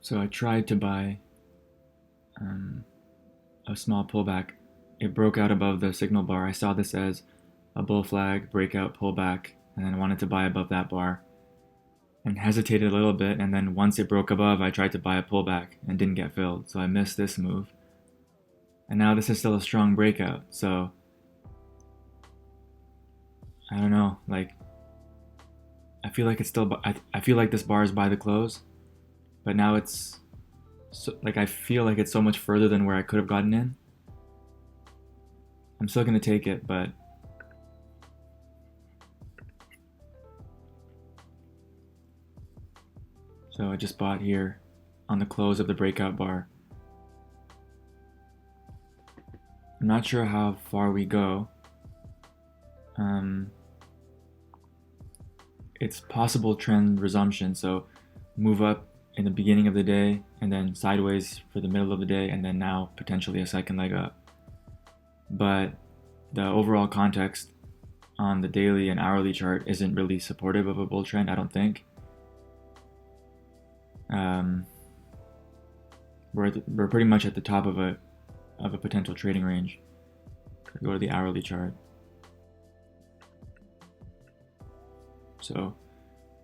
So I tried to buy um, a small pullback. It broke out above the signal bar. I saw this as a bull flag, breakout, pullback, and then I wanted to buy above that bar and hesitated a little bit. And then once it broke above, I tried to buy a pullback and didn't get filled. So I missed this move. And now this is still a strong breakout. So I don't know. Like, I feel like it's still, I feel like this bar is by the close, but now it's so, like, I feel like it's so much further than where I could have gotten in. I'm still going to take it, but so I just bought here on the close of the breakout bar. I'm not sure how far we go. It's possible trend resumption, so move up in the beginning of the day and then sideways for the middle of the day, and then now potentially a second leg up. But the overall context on the daily and hourly chart isn't really supportive of a bull trend, I don't think. We're pretty much at the top of a potential trading range. Go to the hourly chart. So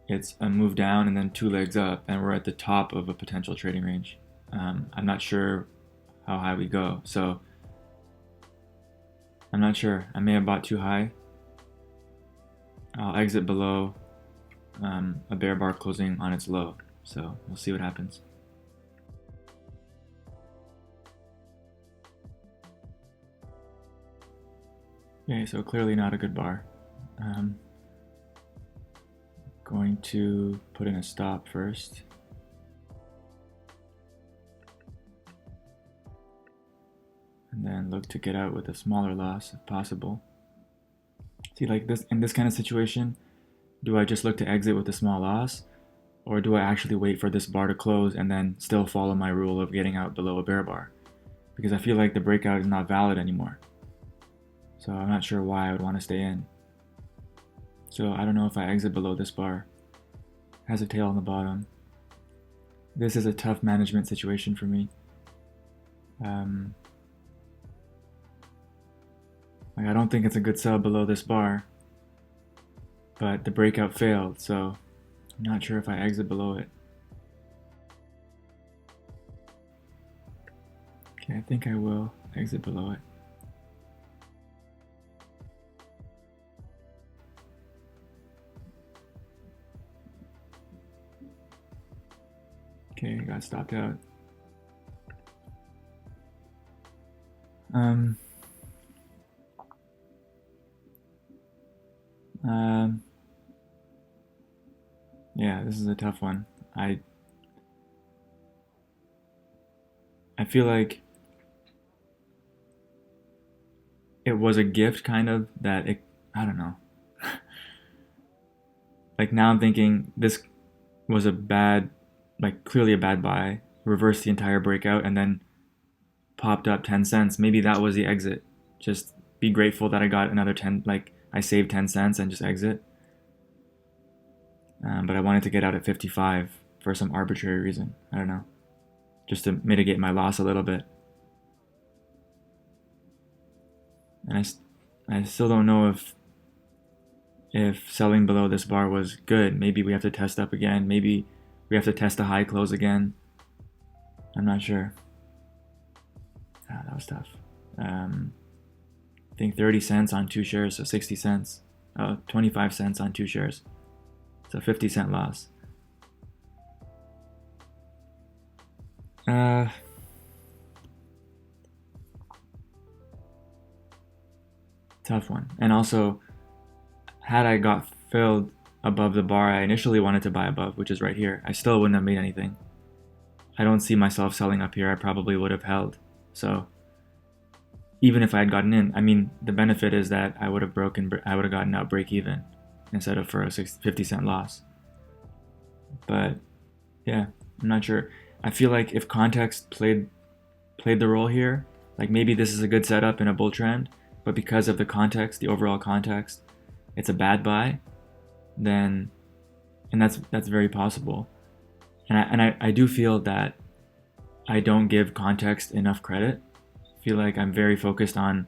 it's a move down and then two legs up, and we're at the top of a potential trading range. I'm not sure how high we go, so I'm not sure. I may have bought too high. I'll exit below a bear bar closing on its low, so we'll see what happens. Okay, so clearly not a good bar. Going to put in a stop first. And then look to get out with a smaller loss if possible. See, like this, in this kind of situation, do I just look to exit with a small loss? Or do I actually wait for this bar to close and then still follow my rule of getting out below a bear bar? Because I feel like the breakout is not valid anymore. So I'm not sure why I would want to stay in. So I don't know if I exit below this bar. It has a tail on the bottom. This is a tough management situation for me. Like, I don't think it's a good sell below this bar, but the breakout failed, so I'm not sure if I exit below it. Okay, I think I will exit below it. Okay, I got stopped out. Yeah, this is a tough one. I feel like it was a gift, kind of, that it, I don't know. Like, now I'm thinking this was a bad, like, clearly a bad buy, reversed the entire breakout, and then popped up 10 cents. Maybe that was the exit. Just be grateful that I got another 10, like, I saved 10 cents and just exit. But I wanted to get out at 55 for some arbitrary reason. I don't know. Just to mitigate my loss a little bit. And I still don't know if selling below this bar was good. Maybe we have to test up again. Maybe we have to test a high close again. I'm not sure. That was tough. I think 30 cents on 2 shares, so 60 cents. 25 cents on 2 shares. So 50-cent loss. Tough one. And also, had I got filled above the bar I initially wanted to buy above, which is right here, I still wouldn't have made anything. I don't see myself selling up here. I probably would have held. So even if I had gotten in, I mean, the benefit is that I would have gotten out break even instead of for a 50-cent loss. But yeah, I'm not sure. I feel like if context played the role here, like maybe this is a good setup in a bull trend, but because of the context, the overall context, it's a bad buy, then, and that's very possible. And I do feel that I don't give context enough credit. I feel like I'm very focused on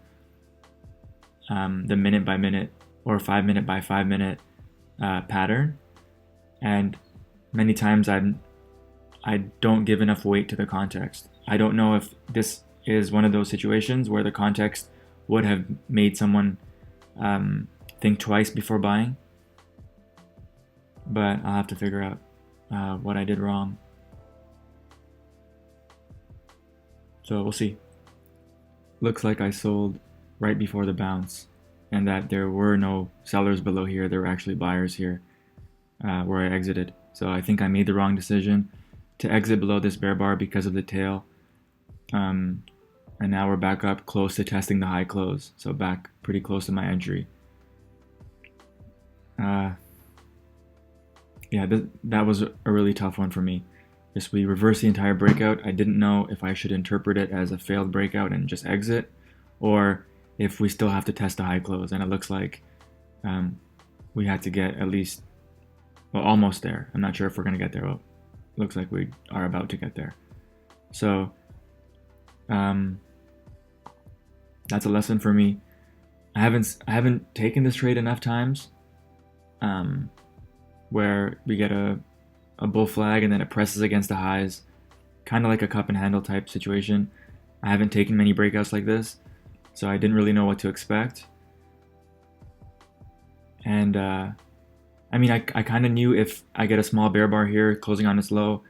the minute by minute or 5 minute by 5 minute pattern, and many times I don't give enough weight to the context. I don't know if this is one of those situations where the context would have made someone think twice before buying, but I'll have to figure out what I did wrong. So we'll see. Looks like I sold right before the bounce, and that there were no sellers below here. There were actually buyers here where I exited. So I think I made the wrong decision to exit below this bear bar because of the tail. And now we're back up close to testing the high close. So back pretty close to my entry. Yeah, that was a really tough one for me. Just we reversed the entire breakout. I didn't know if I should interpret it as a failed breakout and just exit, or if we still have to test the high close. And it looks like we had to get at least, well, almost there. I'm not sure if we're going to get there. Well, looks like we are about to get there. So that's a lesson for me. I haven't taken this trade enough times where we get a bull flag and then it presses against the highs, kind of like a cup and handle type situation. I haven't taken many breakouts like this, so I didn't really know what to expect. And I mean, I kind of knew if I get a small bear bar here closing on its low,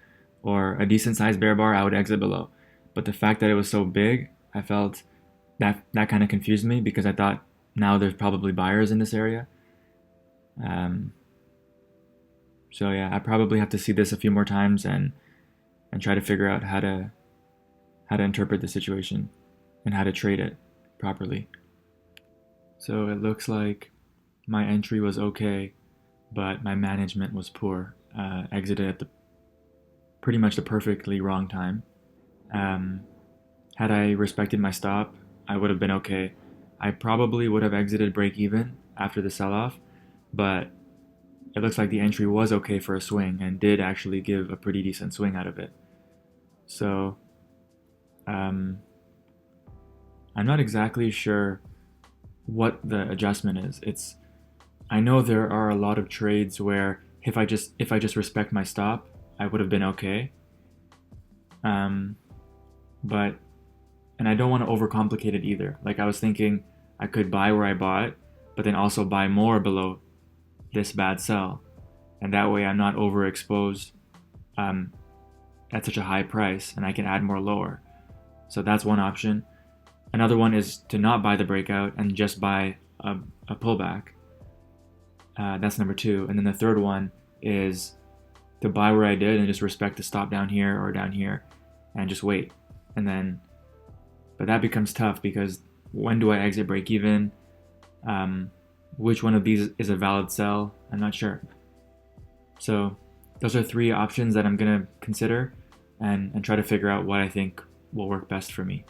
or a decent sized bear bar, I would exit below. But the fact that it was so big, I felt that kind of confused me, because I thought now there's probably buyers in this area. So yeah, I probably have to see this a few more times and try to figure out how to interpret the situation and how to trade it properly. So it looks like my entry was okay, but my management was poor. Exited at pretty much the perfectly wrong time. Had I respected my stop, I would have been okay. I probably would have exited break even after the sell-off, but it looks like the entry was okay for a swing and did actually give a pretty decent swing out of it. So I'm not exactly sure what the adjustment is. I know there are a lot of trades where if I just respect my stop, I would have been okay. But and I don't want to overcomplicate it either. Like, I was thinking I could buy where I bought, but then also buy more below this bad sell, and that way I'm not overexposed at such a high price, and I can add more lower. So that's one option. Another one is to not buy the breakout and just buy a pullback. That's number two. And then the third one is to buy where I did and just respect the stop down here or down here and just wait. And then, but that becomes tough, because when do I exit break even? Which one of these is a valid sell? I'm not sure. So those are three options that I'm going to consider and try to figure out what I think will work best for me.